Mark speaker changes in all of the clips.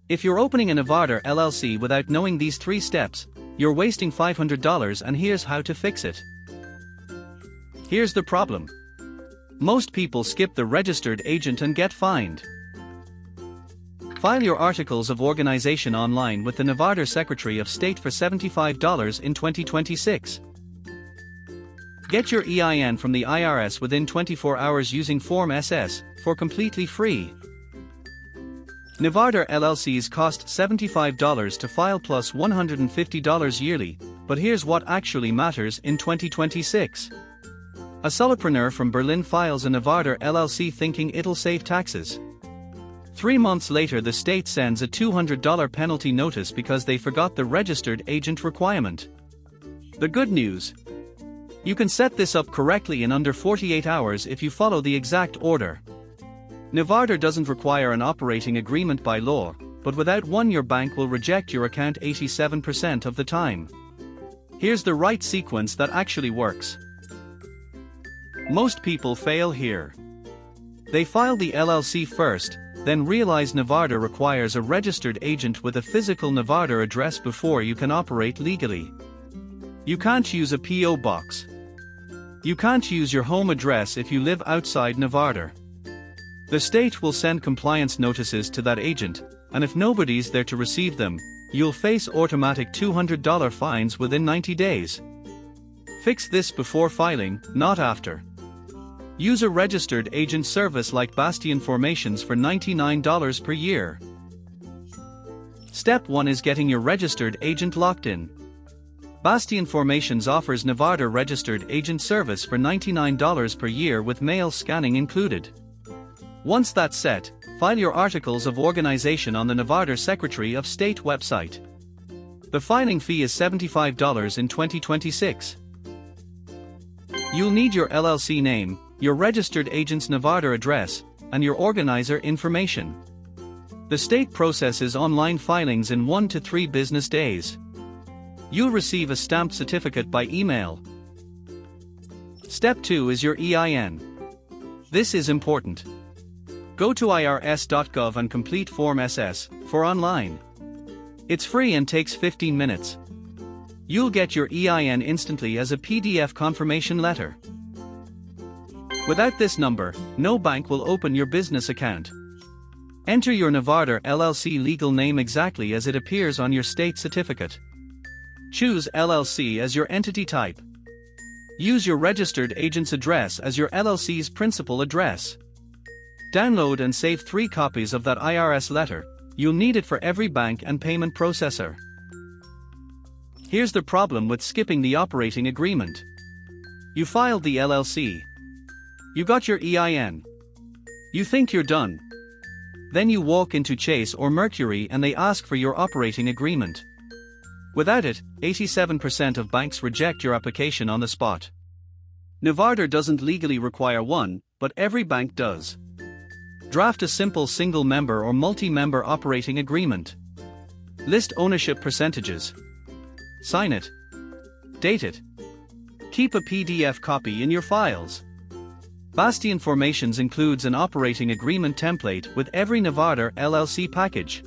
Speaker 1: If you're opening a Nevada LLC without knowing these 3 steps, you're wasting $500, and here's how to fix it. Here's the problem. Most people skip the registered agent and get fined. File your articles of organization online with the Nevada Secretary of State for $75 in 2026. Get your EIN from the IRS within 24 hours using Form SS, for completely free. Nevada LLCs cost $75 to file plus $150 yearly, but here's what actually matters in 2026. A solopreneur from Berlin files a Nevada LLC thinking it'll save taxes. 3 months later, the state sends a $200 penalty notice because they forgot the registered agent requirement. The good news: you can set this up correctly in under 48 hours if you follow the exact order. Nevada doesn't require an operating agreement by law, but without one your bank will reject your account 87% of the time. Here's the right sequence that actually works. Most people fail here. They file the LLC first, then realize Nevada requires a registered agent with a physical Nevada address before you can operate legally. You can't use a P.O. box. You can't use your home address if you live outside Nevada. The state will send compliance notices to that agent, and if nobody's there to receive them, you'll face automatic $200 fines within 90 days. Fix this before filing, not after. Use a registered agent service like Bastion Formations for $99 per year. Step 1 is getting your registered agent locked in. Bastion Formations offers Nevada registered agent service for $99 per year with mail scanning included. Once that's set, file your articles of organization on the Nevada Secretary of State website. The filing fee is $75 in 2026. You'll need your LLC name, your registered agent's Nevada address, and your organizer information. The state processes online filings in 1 to 3 business days. You'll receive a stamped certificate by email. Step 2 is your EIN. This is important. Go to irs.gov and complete Form SS, for online. It's free and takes 15 minutes. You'll get your EIN instantly as a PDF confirmation letter. Without this number, no bank will open your business account. Enter your Nevada LLC legal name exactly as it appears on your state certificate. Choose LLC as your entity type. Use your registered agent's address as your LLC's principal address. Download and save 3 copies of that IRS letter. You'll need it for every bank and payment processor. Here's the problem with skipping the operating agreement. You filed the LLC. You got your EIN. You think you're done. Then you walk into Chase or Mercury and they ask for your operating agreement. Without it, 87% of banks reject your application on the spot. Nevada doesn't legally require one, but every bank does. Draft a simple single-member or multi-member operating agreement. List ownership percentages. Sign it. Date it. Keep a PDF copy in your files. Bastion Formations includes an operating agreement template with every Nevada LLC package.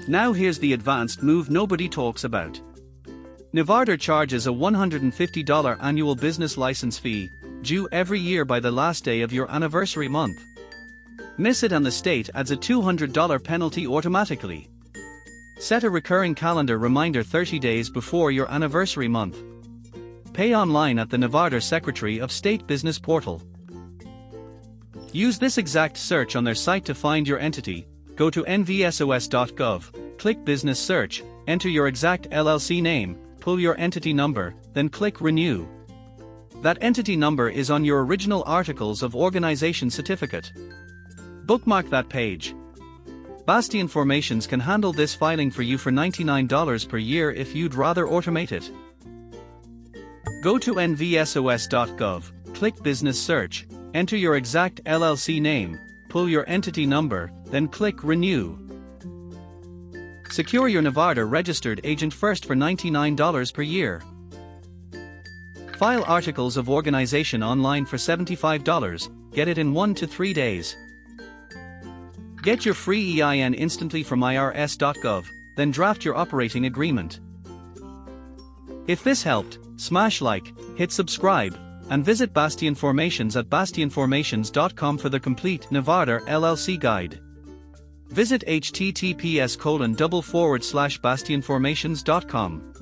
Speaker 1: Now here's the advanced move nobody talks about. Nevada charges a $150 annual business license fee, due every year by the last day of your anniversary month. Miss it and the state adds a $200 penalty automatically. Set a recurring calendar reminder 30 days before your anniversary month. Pay online at the Nevada Secretary of State Business Portal. Use this exact search on their site to find your entity. Go to nvsos.gov, click Business Search, enter your exact LLC name, pull your entity number, then click Renew. That entity number is on your original Articles of Organization certificate. Bookmark that page. Bastion Formations can handle this filing for you for $99 per year if you'd rather automate it. Go to nvsos.gov, click Business Search, enter your exact LLC name, pull your entity number, then click Renew. Secure your Nevada registered agent first for $99 per year. File Articles of Organization online for $75, get it in 1 to 3 days. Get your free EIN instantly from irs.gov, then draft your operating agreement. If this helped, smash like, hit subscribe, and visit Bastion Formations at bastionformations.com for the complete Nevada LLC guide. Visit https://bastionformations.com.